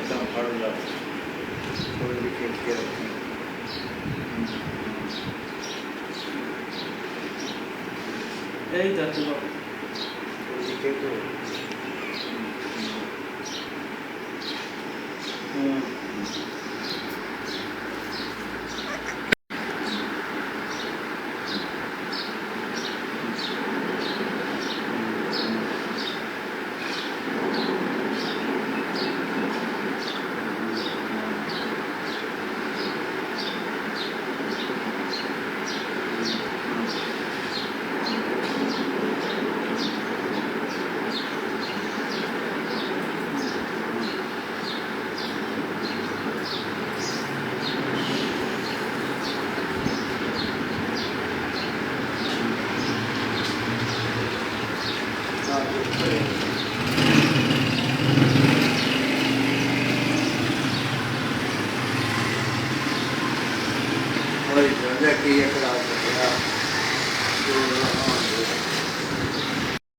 एकदम फड़ जाता कोई भी खेल के रखें। यही था चलो कोई के तो वही कि एक रात